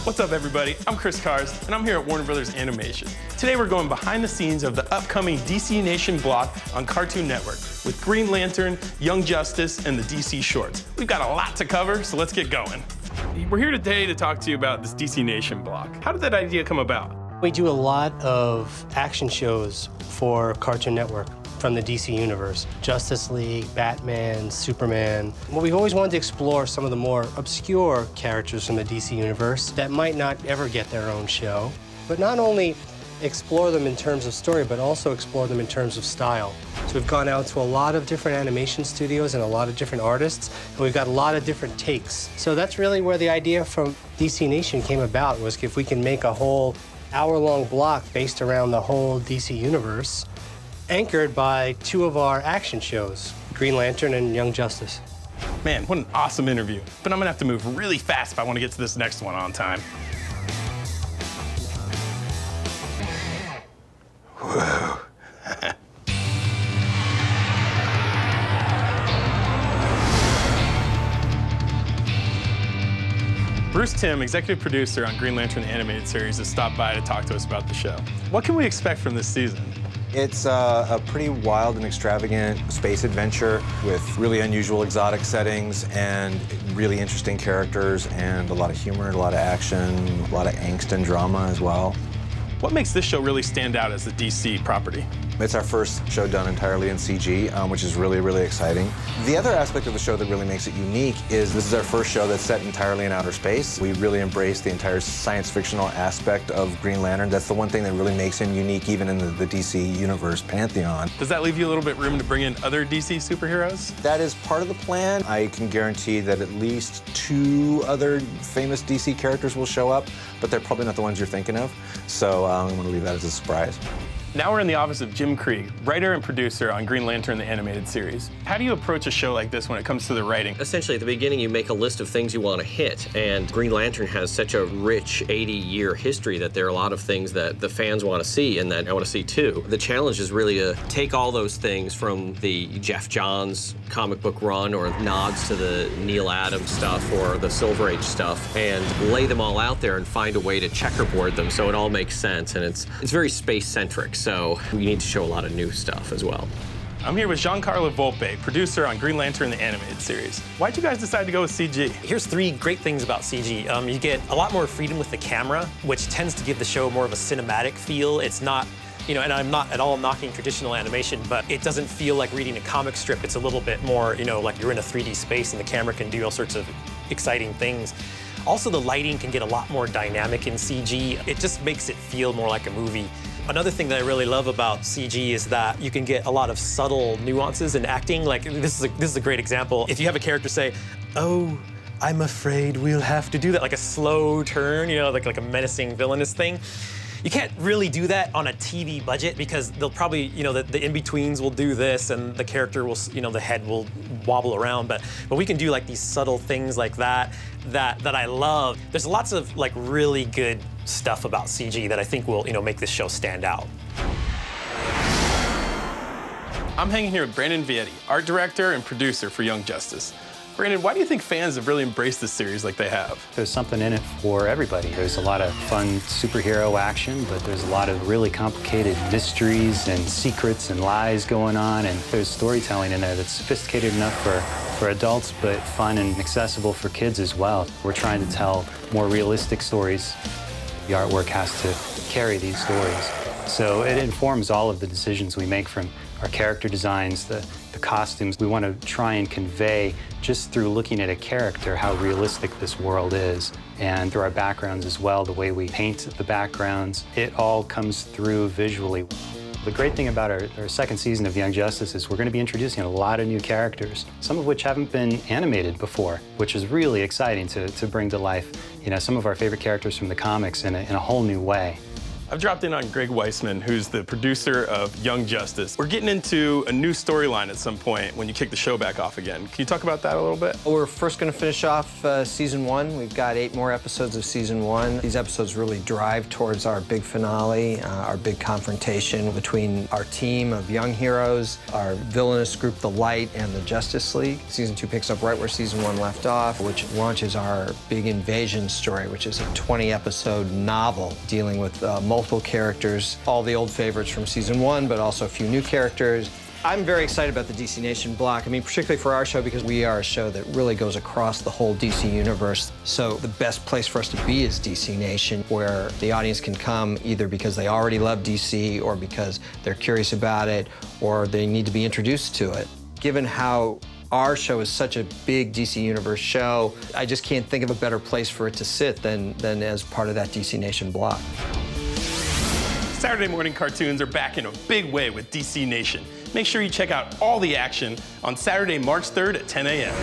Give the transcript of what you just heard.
What's up, everybody? I'm Chris Cars, and I'm here at Warner Brothers Animation. Today we're going behind the scenes of the upcoming DC Nation block on Cartoon Network with Green Lantern, Young Justice, and the DC shorts. We've got a lot to cover, so let's get going. We're here today to talk to you about this DC Nation block. How did that idea come about? We do a lot of action shows for Cartoon Network from the DC universe. Justice League, Batman, Superman. Well, we've always wanted to explore some of the more obscure characters from the DC universe that might not ever get their own show, but not only explore them in terms of story, but also explore them in terms of style. So we've gone out to a lot of different animation studios and a lot of different artists, and we've got a lot of different takes. So that's really where the idea from DC Nation came about, was if we can make a whole hour-long block based around the whole DC universe, anchored by two of our action shows, Green Lantern and Young Justice. Man, what an awesome interview. But I'm gonna have to move really fast if I want to get to this next one on time. Whoa. Bruce Timm, executive producer on Green Lantern the Animated Series, has stopped by to talk to us about the show. What can we expect from this season? It's a pretty wild and extravagant space adventure with really unusual exotic settings and really interesting characters and a lot of humor, a lot of action, a lot of angst and drama as well. What makes this show really stand out as a DC property? It's our first show done entirely in CG, which is really, really exciting. The other aspect of the show that really makes it unique is this is our first show that's set entirely in outer space. We really embrace the entire science fictional aspect of Green Lantern. That's the one thing that really makes him unique even in the DC universe pantheon. Does that leave you a little bit room to bring in other DC superheroes? That is part of the plan. I can guarantee that at least 2 other famous DC characters will show up, but they're probably not the ones you're thinking of. So I'm going to leave that as a surprise. Now we're in the office of Jim Krieg, writer and producer on Green Lantern the Animated Series. How do you approach a show like this when it comes to the writing? Essentially, at the beginning, you make a list of things you want to hit, and Green Lantern has such a rich 80-year history that there are a lot of things that the fans want to see and that I want to see too. The challenge is really to take all those things from the Jeff Johns comic book run or nods to the Neil Adams stuff or the Silver Age stuff and lay them all out there and find a way to checkerboard them so it all makes sense, and it's very space-centric. So we need to show a lot of new stuff as well. I'm here with Giancarlo Volpe, producer on Green Lantern the Animated Series. Why'd you guys decide to go with CG? Here's 3 great things about CG. You get a lot more freedom with the camera, which tends to give the show more of a cinematic feel. It's not, and I'm not at all knocking traditional animation, but it doesn't feel like reading a comic strip. It's a little bit more, like you're in a 3D space and the camera can do all sorts of exciting things. Also, the lighting can get a lot more dynamic in CG. It just makes it feel more like a movie. Another thing that I really love about CG is that you can get a lot of subtle nuances in acting. Like, this is a great example. If you have a character say, "Oh, I'm afraid we'll have to do that," like a slow turn, like a menacing villainous thing. You can't really do that on a TV budget because they'll probably, the in-betweens will do this and the character will, the head will wobble around. But we can do like these subtle things like that I love. There's lots of like really good stuff about CG that I think will, make this show stand out. I'm hanging here with Vietti, art director and producer for Young Justice. Brandon, why do you think fans have really embraced this series like they have? There's something in it for everybody. There's a lot of fun superhero action, but there's a lot of really complicated mysteries and secrets and lies going on, and there's storytelling in there that's sophisticated enough for adults, but fun and accessible for kids as well. We're trying to tell more realistic stories. The artwork has to carry these stories. So it informs all of the decisions we make, from our character designs, the costumes. We want to try and convey, just through looking at a character, how realistic this world is. And through our backgrounds as well, the way we paint the backgrounds, it all comes through visually. The great thing about our second season of Young Justice is we're going to be introducing a lot of new characters, some of which haven't been animated before, which is really exciting to bring to life, some of our favorite characters from the comics in a whole new way. I've dropped in on Greg Weisman, who's the producer of Young Justice. We're getting into a new storyline at some point when you kick the show back off again. Can you talk about that a little bit? We're first going to finish off season 1. We've got 8 more episodes of season 1. These episodes really drive towards our big finale, our big confrontation between our team of young heroes, our villainous group, the Light, and the Justice League. Season 2 picks up right where season 1 left off, which launches our big invasion story, which is a 20-episode novel dealing with multiple characters, all the old favorites from season 1, but also a few new characters. I'm very excited about the DC Nation block. I mean, particularly for our show, because we are a show that really goes across the whole DC universe. So the best place for us to be is DC Nation, where the audience can come either because they already love DC or because they're curious about it or they need to be introduced to it. Given how our show is such a big DC Universe show, I just can't think of a better place for it to sit than as part of that DC Nation block. Saturday morning cartoons are back in a big way with DC Nation. Make sure you check out all the action on Saturday, March 3rd at 10 a.m.